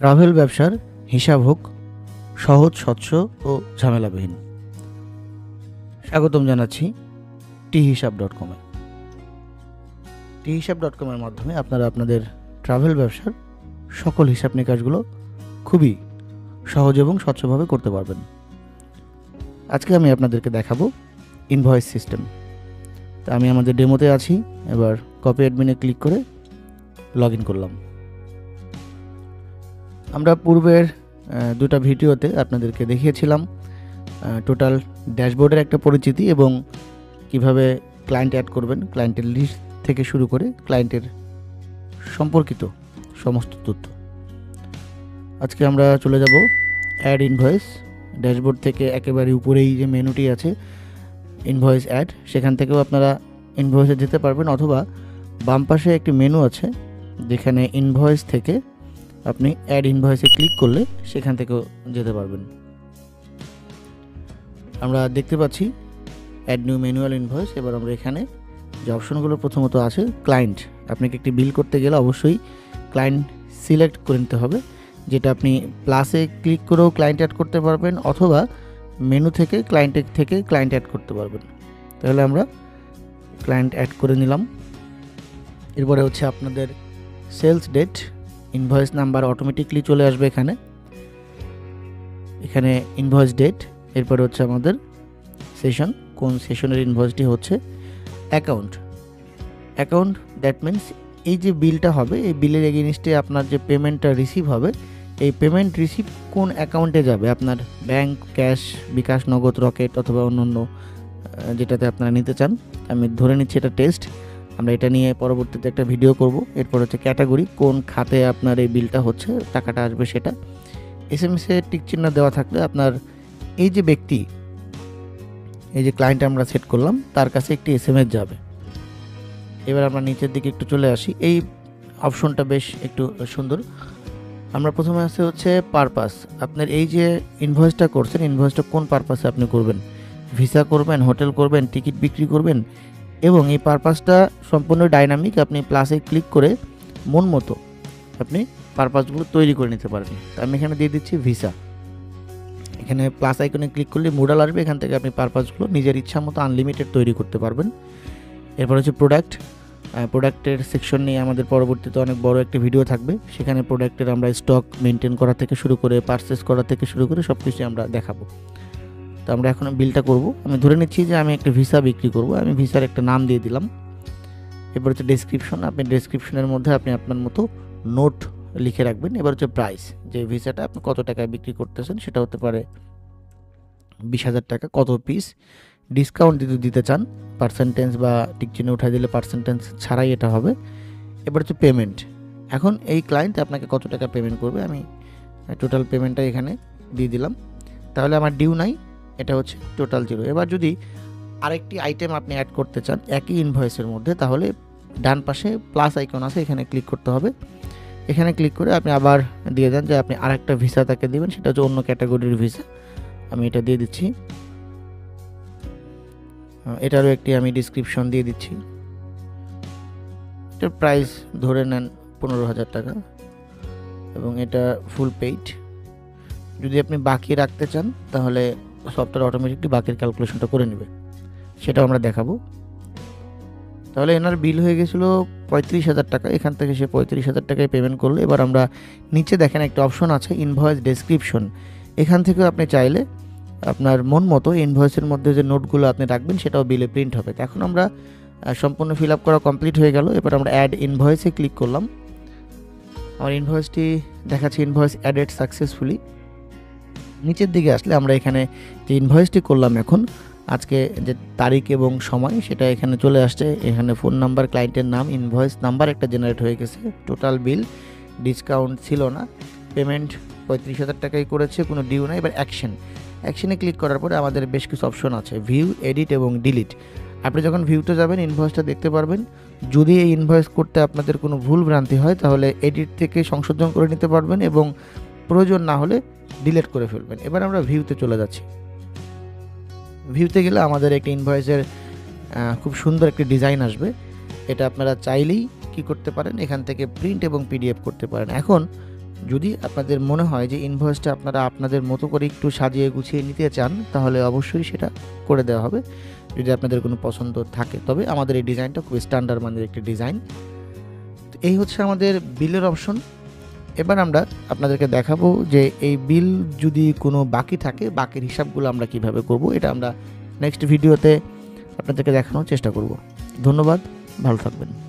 Travel ব্যবসার হিসাব হোক সহজ, স্বচ্ছ ও ঝামেলাবিহীন। স্বাগতম জানাচ্ছি THisab.com-এ। THisab.com-এর মাধ্যমে আপনারা আপনাদের ট্রাভেল ব্যবসার সকল হিসাব নিকাশগুলো খুবই সহজ এবং স্বচ্ছভাবে করতে পারবেন। আজকে আমি আপনাদেরকে দেখাবো ইনভয়েস সিস্টেম। তা আমি আমাদের ডেমোতে আছি। এবার কপি অ্যাডমিনে ক্লিক করে লগ ইন করলাম। আমরা পূর্বের দুটা ভিডিওতে আপনাদেরকে দেখিয়েছিলাম টোটাল ড্যাশবোর্ডের একটা পরিচিতি এবং কিভাবে ক্লায়েন্ট অ্যাড করবেন, ক্লায়েন্টের লিস্ট থেকে শুরু করে ক্লায়েন্টের সম্পর্কিত সমস্ত তথ্য। আজকে আমরা চলে যাব অ্যাড ইনভয়েস। ড্যাশবোর্ড থেকে একেবারে উপরেই যে মেনুটি আছে ইনভয়েস অ্যাড, সেখান থেকেও আপনারা ইনভয়েসে যেতে পারবেন, অথবা বাম পাশে একটি মেনু আছে যেখানে ইনভয়েস থেকে আপনি অ্যাড ইনভয়েসে ক্লিক করলে সেখান থেকেও যেতে পারবেন। আমরা দেখতে পাচ্ছি অ্যাড নিউ ম্যানুয়াল ইনভয়েস। এবার আমরা এখানে যে অপশনগুলো প্রথমত আছে ক্লায়েন্ট, আপনাকে একটি বিল করতে গেলে অবশ্যই ক্লায়েন্ট সিলেক্ট করে নিতে হবে, যেটা আপনি প্লাসে ক্লিক করেও ক্লায়েন্ট অ্যাড করতে পারবেন, অথবা মেনু থেকে ক্লায়েন্ট অ্যাড করতে পারবেন। তাহলে আমরা ক্লায়েন্ট অ্যাড করে নিলাম। এরপরে হচ্ছে আপনাদের sales date, invoice number automatically চলে আসবে এখানে ইনভয়েস ডেট। এরপরে হচ্ছে আমাদের সেশন, কোন সেশনের ইনভয়েসটি হচ্ছে। অ্যাকাউন্ট দ্যাট মিনস এই যে বিলটা হবে, এই বিলের এগেইনস্টে আপনার যে পেমেন্টটা রিসিভ হবে, এই পেমেন্ট রিসিভ কোন অ্যাকাউন্টে যাবে, আপনার ব্যাংক, ক্যাশ, বিকাশ, নগদ, রকেট অথবা অন্য যেটাতে আপনারা নিতে চান। আমি ধরে নিচ্ছি এটা টেস্ট, আমরা এটা নিয়ে পরবর্তীতে একটা ভিডিও করব। এরপর হচ্ছে ক্যাটাগরি, কোন খাতে আপনার এই বিলটা হচ্ছে, টাকাটা আসবে সেটা। SMS-এ টিক চিহ্ন দেওয়া থাকলে আপনার এই যে ব্যক্তি, এই যে ক্লায়েন্ট আমরা সেট করলাম, তার কাছে একটি SMS যাবে। এবার আমরা নিচের দিকে একটু চলে আসি। এই অপশনটা বেশ একটু সুন্দর। আমরা প্রথমে আছে হচ্ছে পারপাস। আপনার এই যে ইনভয়েসটা করছেন, ইনভয়েসটা কোন পারপাসে আপনি করবেন, ভিসা করবেন, হোটেল করবেন, টিকিট বিক্রি করবেন, এবং এই পারপাসটা সম্পূর্ণ ডাইনামিক। আপনি প্লাসে ক্লিক করে মন মতো আপনি পারপাসগুলো তৈরি করে নিতে পারবেন। তো আমি এখানে দিয়ে দিচ্ছি ভিসা। এখানে প্লাস আইকনে ক্লিক করলে মোডাল আসবে, এখান থেকে আপনি পারপাসগুলো নিজের ইচ্ছা মতো আনলিমিটেড তৈরি করতে পারবেন। এরপর হচ্ছে প্রোডাক্টের সেকশন নিয়ে আমাদের পরবর্তীতে অনেক বড় একটা ভিডিও থাকবে। সেখানে প্রোডাক্টের আমরা স্টক মেনটেন করা থেকে শুরু করে পারচেস করা থেকে শুরু করে সব কিছু আমরা দেখাবো। তো আমরা এখন বিলটা করব। আমি ধরে নিচ্ছি যে আমি একটা ভিসা বিক্রি করব, আমি ভিসার একটা নাম দিয়ে দিলাম। এবার হচ্ছে ডেসক্রিপশন, আপনি ডেসক্রিপশনের মধ্যে আপনি আপনার মতো নোট লিখে রাখবেন। এবার হচ্ছে প্রাইস, যে ভিসাটা আপনি কত টাকায় বিক্রি করতেছেন, সেটা হতে পারে 20,000 টাকা, কত পিস, ডিসকাউন্ট দিতে চান, পার্সেন্টেজ বা টিক চিহ্ন উঠাই দিলে পার্সেন্টেজ ছাড়াই এটা হবে। এবার হচ্ছে পেমেন্ট, এখন এই ক্লায়েন্ট আপনাকে কত টাকা পেমেন্ট করবে, আমি টোটাল পেমেন্টটা এখানে দিয়ে দিলাম। তাহলে আমার ডিউ নাই, এটা হচ্ছে টোটাল 0। এবার যদি আরেকটি আইটেম আপনি অ্যাড করতে চান একই ইনভয়েসের মধ্যে, তাহলে ডান পাশে প্লাস আইকন আছে, এখানে ক্লিক করতে হবে। এখানে ক্লিক করে আপনি আবার দিয়ে দেন যে আপনি আরেকটা ভিসা তাকে দেবেন, সেটা হচ্ছে অন্য ক্যাটাগরির ভিসা। আমি এটা দিয়ে দিচ্ছি। এটারও একটি আমি ডিসক্রিপশন দিয়ে দিচ্ছি। এটার প্রাইস ধরে নেন 15,000 টাকা এবং এটা ফুল পেইড। যদি আপনি বাকি রাখতে চান তাহলে সফটওয়্যার অটোমেটিকলি বাকির ক্যালকুলেশনটা করে নেবে, সেটাও আমরা দেখাবো। তাহলে এনার বিল হয়ে গেছিলো 35,000 টাকা। এখান থেকে সে 35,000 টাকায় পেমেন্ট করলো। এবার আমরা নিচে দেখেন একটা অপশন আছে ইনভয়েস ডেসক্রিপশন। এখান থেকেও আপনি চাইলে আপনার মন মতো ইনভয়েসের মধ্যে যে নোটগুলো আপনি রাখবেন সেটাও বিলে প্রিন্ট হবে। এখন আমরা সম্পূর্ণ ফিল আপ করা কমপ্লিট হয়ে গেল। এবার আমরা অ্যাড ইনভয়েসে ক্লিক করলাম। আমার ইনভয়েসটি দেখাচ্ছে ইনভয়েস অ্যাডেড সাকসেসফুলি। নিচের দিকে আসলে আমরা এখানে যে ইনভয়েসটি করলাম এখন, আজকে যে তারিখ এবং সময় সেটা এখানে চলে আসছে। এখানে ফোন নাম্বার, ক্লায়েন্টের নাম, ইনভয়েস নাম্বার একটা জেনারেট হয়ে গেছে, টোটাল বিল, ডিসকাউন্ট ছিল না, পেমেন্ট 35,000 টাকাই করেছে, কোনো ডিউ নাই। এবার অ্যাকশনে ক্লিক করার পরে আমাদের বেশ কিছু অপশন আছে, ভিউ, এডিট এবং ডিলিট। আপনি যখন ভিউতে যাবেন ইনভয়েসটা দেখতে পারবেন। যদি এই ইনভয়েস করতে আপনাদের কোনো ভুল ভ্রান্তি হয় তাহলে এডিট থেকে সংশোধন করে নিতে পারবেন এবং প্রয়োজন না হলে ডিলিট করে ফেলবেন। এবার আমরা ভিউতে চলে যাচ্ছি। ভিউতে গেলে আমাদের একটা ইনভয়েসের খুব সুন্দর একটি ডিজাইন আসবে। এটা আপনারা চাইলেই কি করতে পারেন, এখান থেকে প্রিন্ট এবং PDF করতে পারেন। এখন যদি আপনাদের মনে হয় যে ইনভয়েসটা আপনারা আপনাদের মতো করে একটু সাজিয়ে গুছিয়ে নিতে চান, তাহলে অবশ্যই সেটা করে দেওয়া হবে যদি আপনাদের কোনো পছন্দ থাকে। তবে আমাদের এই ডিজাইনটা খুব স্ট্যান্ডার্ড মানের একটি ডিজাইন। তো এই হচ্ছে আমাদের বিলের অপশন। এবার আমরা আপনাদেরকে দেখাবো যে এই বিল যদি কোনো বাকি থাকে, বাকির হিসাবগুলো আমরা কিভাবে করব, এটা আমরা নেক্সট ভিডিওতে আপনাদেরকে দেখানোর চেষ্টা করব। ধন্যবাদ, ভালো থাকবেন।